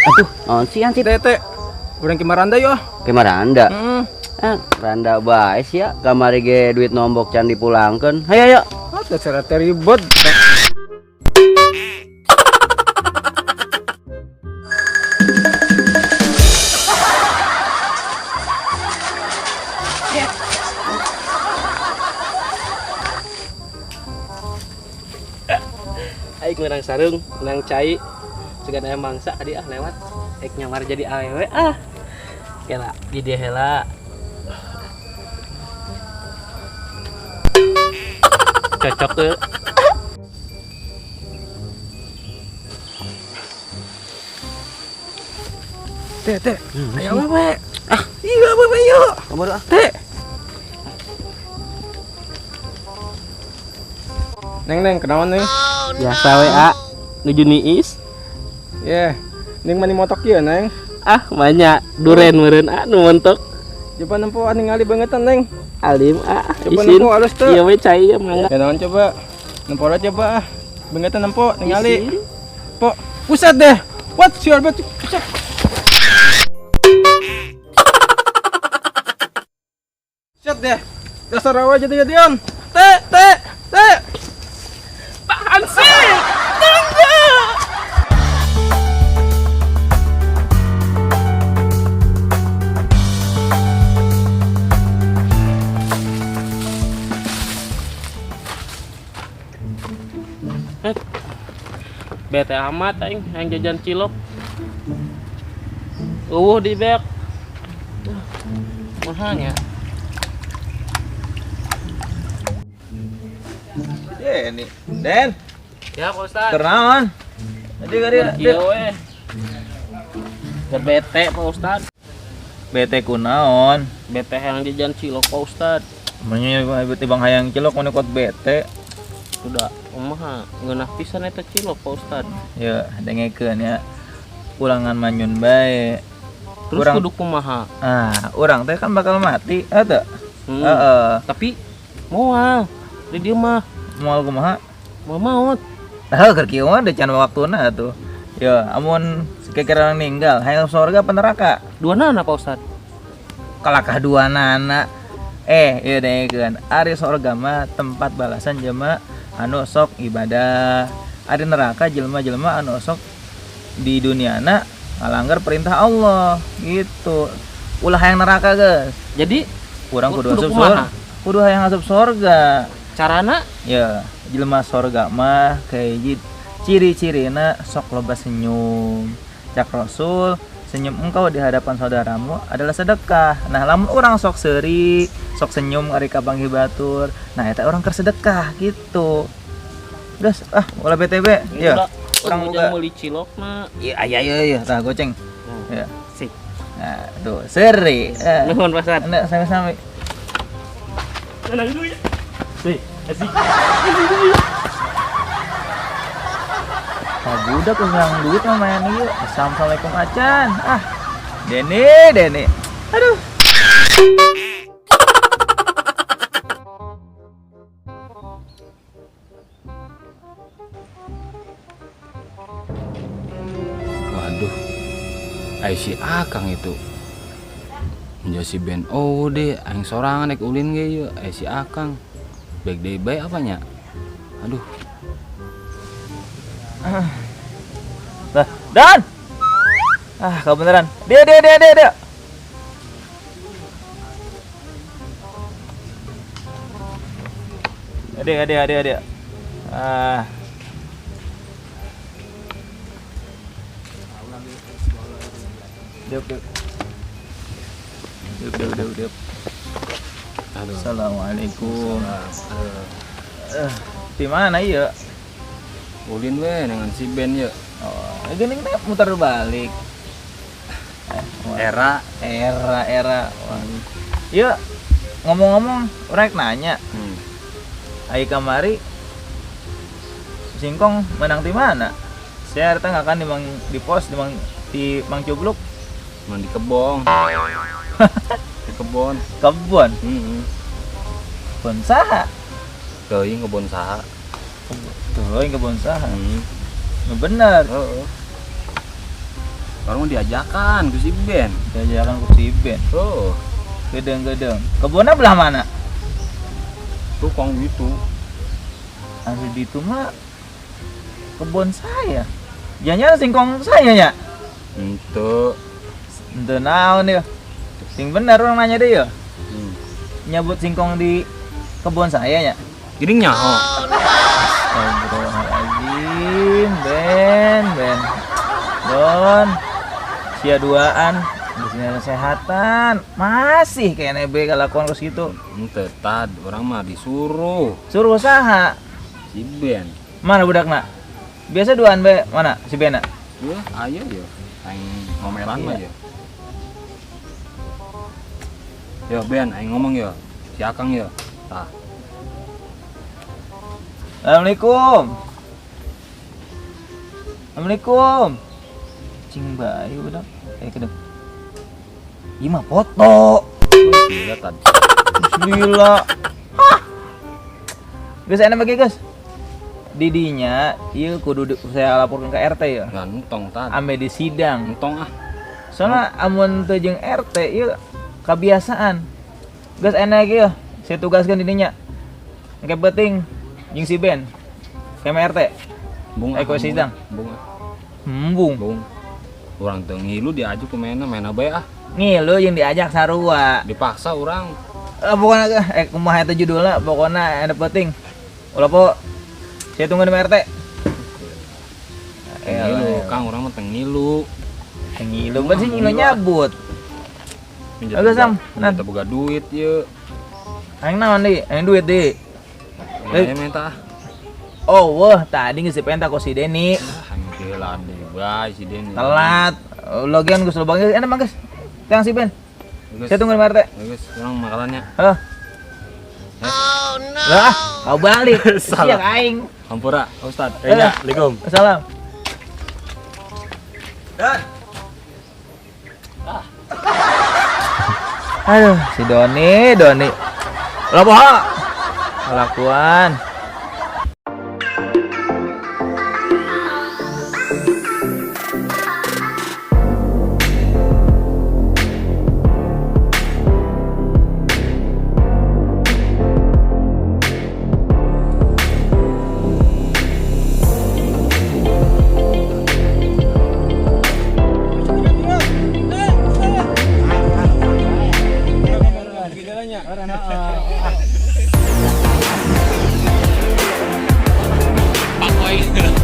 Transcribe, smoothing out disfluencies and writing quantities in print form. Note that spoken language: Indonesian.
Aduh, naon sih anjir? Tete. Urang ki maranda yo. Ke maranda. Heeh. Randa bae sia, kamari ge duit nombok can dipulangkeun. Hayo ayo. Dasar teh ribet. Aing menang sarung, menang cai. Juga aya mangsa tadi lewat. Aing nyamar jadi awewe Kela di dia heula. Cocok tuh. Tete. Ayo we. Iya we yuk. Kamu ah. Teh. Neng kenaon neng? Biasa we nuju niis. Yeah. Neng mani motok ieu neng. Banyak duren meureun nu montok. Coba nempo ningali bangetan neng. Alim Coba isin. nempo halus tuh. Iya we cai ya mangga. Ya naon coba. Nempo coba. Bangetan nempo ningali. Isin. Po. Buset deh. What siar bet. Buset. Buset deh. Dasar rawa jadi-jadian. Teh. Apaan sih? Tunggu. Bete amat aing yang jajan cilok. Di bek. Mahalnya. Ya ini. Den. Ya, Pak Ustaz. Kenaon? Tadi Iya we. Bete Pak Ustaz. bete kunaon? Bete yang jajan cilok Pak Ustaz. Namanya tibang hayang cilok mana kuat bete. Udah, kumaha ngeunah pisan eta cilok Pak Ustaz. Ya, dengekeun ya. Ulangan manyun bae. Terus Urang- kudu kumaha? Urang teh kan bakal mati, eta. Tapi moal di dieu mah Moal kumaha? mau maut. Tah keur kieu mah decan waktuna atuh. Ya, amun sekira ninggal, hayang surga apa neraka? Duana Pak Ustaz? Kalakah duanana. Ieu dengekeun. Ari surga mah tempat balasan jelema anu sok ibadah. Ari neraka jelema-jelema anu sok di duniana ngalanggar perintah Allah gitu. Ulah hayang neraka geus. Jadi Urang kudu kudu asup kumaha? surga. Kudu hayang asup surga. carana Ya, jelema surga mah kayak ciri-cirina sok loba senyum. Cak Rasul, senyum engkau di hadapan saudaramu adalah sedekah. Nah, lamun orang sok seuri, sok senyum ari ka Bang Hibatur. Nah, eta orang keur sedekah gitu. Gas, ulah BTB. Ya. orang Urang udah boga. meuli cilok mah. Iya, tah goceng. Ya. Sik. Nah, tuh seri. Nuhun Pak Ustaz. Anda sami-sami. Tenang dulu ya. Sik, asik. Budak kurang duit mah main ieu. Assalamualaikum acan. Dene. Aduh. Waduh, si Akang itu menjadi band deh, aing sorangan naik ulin ge yeuh, si Akang. Baik deh baik apanya? Aduh, Lah, Dan. Kau beneran. Dia. Dia. Diep. aduh. Assalamualaikum. Di mana ieu? Ulin we dengan si band yeuh. Geuning teh muter balik. Era. Wah. Ieu ngomong-ngomong, urang nanya. Ai kamari Singkong menang di mana? Saya datang akan di pos di Mang Cubluk. Mang di kebon. Di kebon. Kebon. Kebon saha? Teuing kebon saha? Tuh, kebon saha. Bener. Orang diajakan ke si Ben. Jajakan ku si Ben. Oh, Gedeng-gedeng. Kebunnya belah mana? tukang gitu. Asli di itu mah kebun saya. Jangan singkong saya nya. Ente. Ente naon ya. Sing bener orang nanya deh ya. Hmm. Nyebut singkong di kebun saya nya. Jadi nyaho. Astagfirullahaladzim, Ben. Don, sia duaan, bisnis kesehatan, masih kayak nebe kelakuan kos gitu. Ente tad, orang mah disuruh Suruh usaha, si Ben. mana budak nak? Biasa duaan be, mana si Ben nak? Wah, ayo yo. Aing ngomelan mah yo. Yo Ben, aing ngomong yo. Si Akang yo. Tah. Assalamualaikum. Assalamualaikum. Cing bayu budak, kedep. Iya mah foto. Gila tad. Gila. Hah. Guys, enak bagi guys. Didinya, iya kudu saya laporkan ke RT ya. Gantong tad. Ame di sidang. Gantong ah. Soalnya amun teu jeung RT ieu kebiasaan. Geus enak ya, saya tugaskan didinya. Engke penting jeung si Ben. Keme RT. Bung. Eko sidang. Bung. Embung. Bung. Orang teu ngilu diaju ke mana bae ah. Ngilu yang diajak sarua. Dipaksa orang. Pokoknya kumaha eta judulna, pokoknya ada penting. Ulah po. Saya tunggu di RT. Ngilu, Kang orang mah teu ngilu. Ngilu kan sih ngilu nyabut. Agus, Sam. Nan. Kita boga duit ye. Aing naon di? Aing duit di. Aya minta. Oh, wah, tadi geus dipenta ku si Deni. Ah, aing heula deui bae si Den. Telat. Logian geus lobang geus. Enak mah geus. Tang si Ben. Saya tunggu di RT. Bagus, orang makalannya. Hah. Oh no. Lah, kau balik. Salah. Siang aing. Hampura, Ustad. Assalamualaikum. Assalam. Dan. Aduh, si Doni. Lah poho. Kelakuan. Pak Boy.